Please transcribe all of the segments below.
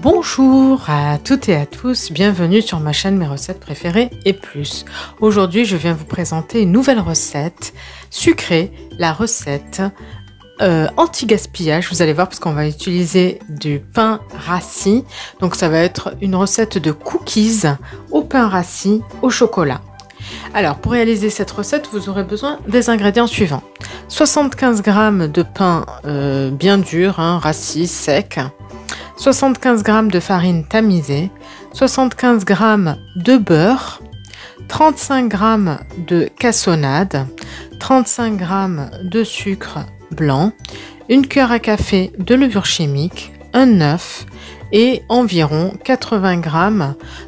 Bonjour à toutes et à tous, bienvenue sur ma chaîne Mes recettes préférées et plus. Aujourd'hui, je viens vous présenter une nouvelle recette sucrée, la recette anti-gaspillage. Vous allez voir parce qu'on va utiliser du pain rassis. Donc ça va être une recette de cookies au pain rassis au chocolat. Alors pour réaliser cette recette, vous aurez besoin des ingrédients suivants. 75 g de pain bien dur, rassis, sec. 75 g de farine tamisée, 75 g de beurre, 35 g de cassonade, 35 g de sucre blanc, une cuillère à café de levure chimique, un œuf et environ 80 g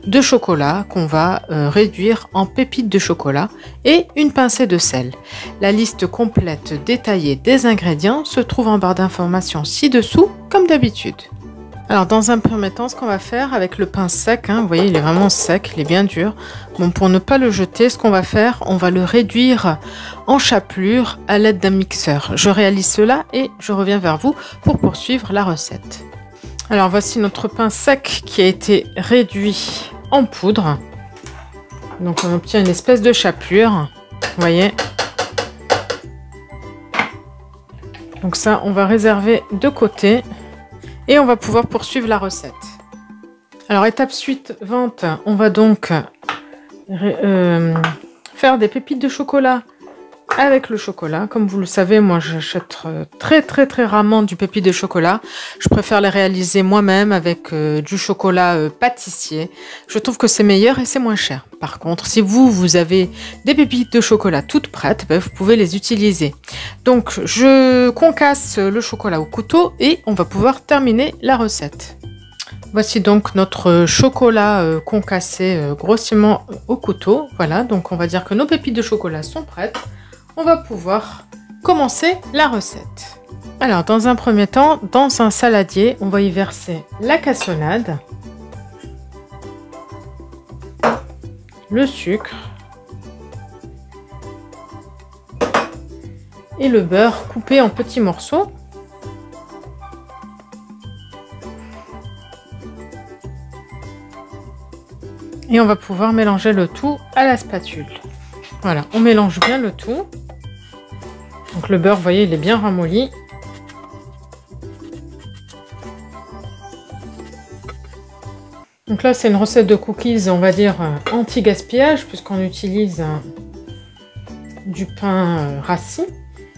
de chocolat qu'on va réduire en pépites de chocolat et une pincée de sel. La liste complète détaillée des ingrédients se trouve en barre d'informations ci-dessous comme d'habitude. Alors dans un premier temps, ce qu'on va faire avec le pain sec, vous voyez il est vraiment sec, il est bien dur. Bon, pour ne pas le jeter, ce qu'on va faire, on va le réduire en chapelure à l'aide d'un mixeur. Je réalise cela et je reviens vers vous pour poursuivre la recette. Alors voici notre pain sec qui a été réduit en poudre. Donc on obtient une espèce de chapelure, vous voyez. Donc ça, on va réserver de côté. Et on va pouvoir poursuivre la recette. Alors étape suivante, on va donc faire des pépites de chocolat avec le chocolat. Comme vous le savez, moi j'achète très rarement du pépite de chocolat. Je préfère les réaliser moi-même avec du chocolat pâtissier. Je trouve que c'est meilleur et c'est moins cher. Par contre, si vous avez des pépites de chocolat toutes prêtes, vous pouvez les utiliser. Donc je concasse le chocolat au couteau et on va pouvoir terminer la recette. Voici donc notre chocolat concassé grossièrement au couteau. Voilà, donc on va dire que nos pépites de chocolat sont prêtes. On va pouvoir commencer la recette. Alors dans un premier temps, dans un saladier, on va y verser la cassonade, le sucre et le beurre coupé en petits morceaux. Et on va pouvoir mélanger le tout à la spatule. Voilà, on mélange bien le tout. Donc le beurre, vous voyez, il est bien ramolli. Donc là, c'est une recette de cookies, on va dire, anti-gaspillage, puisqu'on utilise du pain rassis.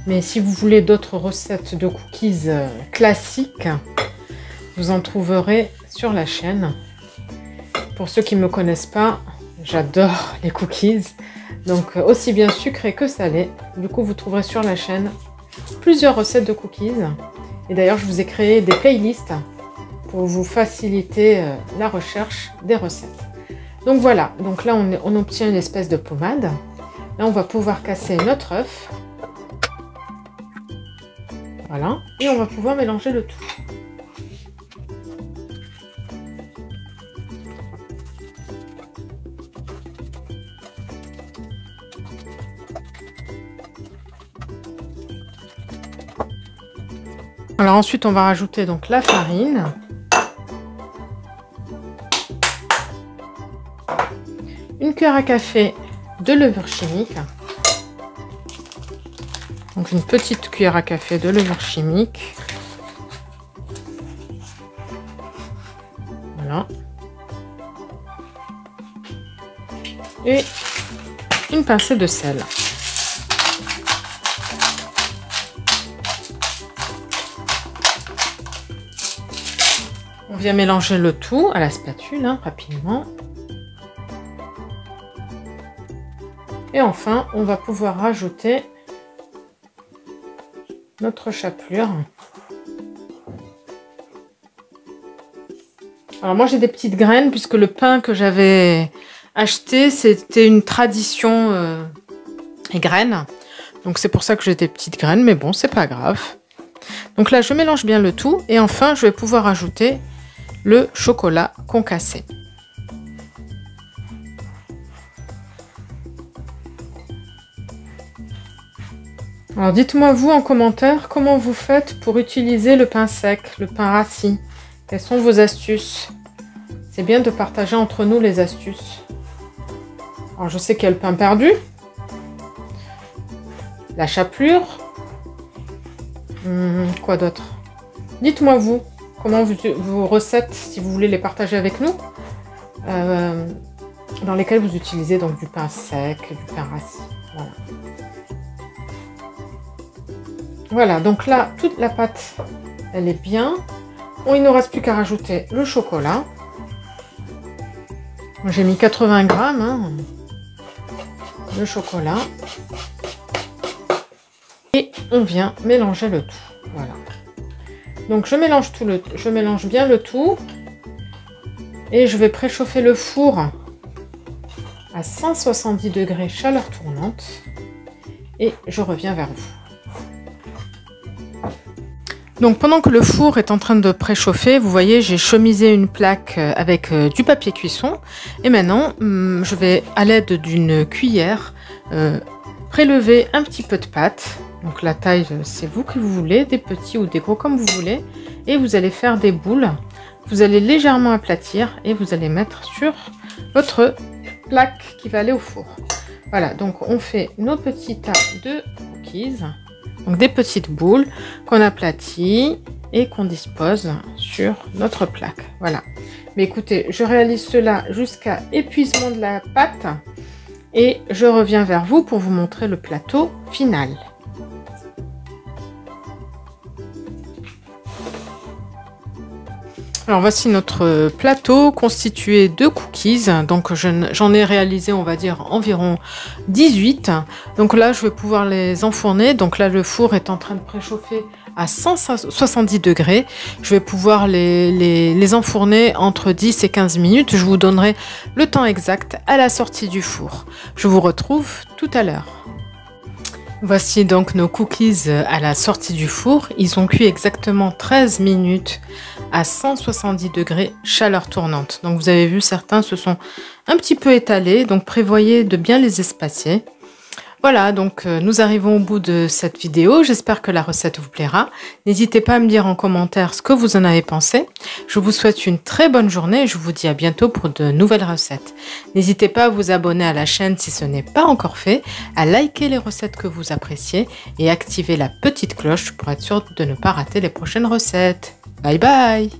Mais si vous voulez d'autres recettes de cookies classiques, vous en trouverez sur la chaîne. Pour ceux qui ne me connaissent pas, j'adore les cookies. Donc aussi bien sucré que salé. Du coup, vous trouverez sur la chaîne plusieurs recettes de cookies. Et d'ailleurs, je vous ai créé des playlists pour vous faciliter la recherche des recettes. Donc voilà, donc là on obtient une espèce de pommade. Là, on va pouvoir casser notre œuf. Voilà, et on va pouvoir mélanger le tout. Alors ensuite, on va rajouter donc la farine, une cuillère à café de levure chimique, donc une petite cuillère à café de levure chimique, voilà, et une pincée de sel. On vient mélanger le tout à la spatule rapidement. Et enfin, on va pouvoir rajouter notre chapelure. Alors moi j'ai des petites graines puisque le pain que j'avais acheté c'était une tradition graines. Donc c'est pour ça que j'ai des petites graines, mais bon, c'est pas grave. Donc là je mélange bien le tout et enfin je vais pouvoir ajouter le chocolat concassé. Alors dites-moi vous en commentaire comment vous faites pour utiliser le pain sec, le pain rassis. Quelles sont vos astuces? C'est bien de partager entre nous les astuces. Alors, je sais qu'il y a le pain perdu, la chapelure. Quoi d'autre? Dites-moi vous, comment vos recettes, si vous voulez les partager avec nous, dans lesquelles vous utilisez donc du pain sec, du pain rassis. Voilà. Voilà, donc là, toute la pâte, elle est bien. Bon, il ne reste plus qu'à rajouter le chocolat. J'ai mis 80 grammes hein, de chocolat. Et on vient mélanger le tout. Voilà. Donc je mélange bien le tout. Et je vais préchauffer le four à 170 degrés chaleur tournante. Et je reviens vers vous. Donc pendant que le four est en train de préchauffer, vous voyez, j'ai chemisé une plaque avec du papier cuisson. Et maintenant, je vais à l'aide d'une cuillère prélever un petit peu de pâte. Donc la taille, c'est vous que vous voulez, des petits ou des gros comme vous voulez. Et vous allez faire des boules. Vous allez légèrement aplatir et vous allez mettre sur votre plaque qui va aller au four. Voilà, donc on fait nos petits tas de cookies. Donc des petites boules qu'on aplatit et qu'on dispose sur notre plaque. Voilà. Mais écoutez, je réalise cela jusqu'à épuisement de la pâte et je reviens vers vous pour vous montrer le plateau final. Alors voici notre plateau constitué de cookies. Donc j'en ai réalisé, on va dire, environ 18. Donc là, je vais pouvoir les enfourner. Donc là, le four est en train de préchauffer à 170 degrés. Je vais pouvoir les enfourner entre 10 et 15 minutes. Je vous donnerai le temps exact à la sortie du four. Je vous retrouve tout à l'heure. Voici donc nos cookies à la sortie du four. Ils ont cuit exactement 13 minutes à 170 degrés chaleur tournante. Donc vous avez vu, certains se sont un petit peu étalés. Donc prévoyez de bien les espacer. Voilà, donc nous arrivons au bout de cette vidéo. J'espère que la recette vous plaira. N'hésitez pas à me dire en commentaire ce que vous en avez pensé. Je vous souhaite une très bonne journée et je vous dis à bientôt pour de nouvelles recettes. N'hésitez pas à vous abonner à la chaîne si ce n'est pas encore fait, à liker les recettes que vous appréciez et activer la petite cloche pour être sûr de ne pas rater les prochaines recettes. Bye bye!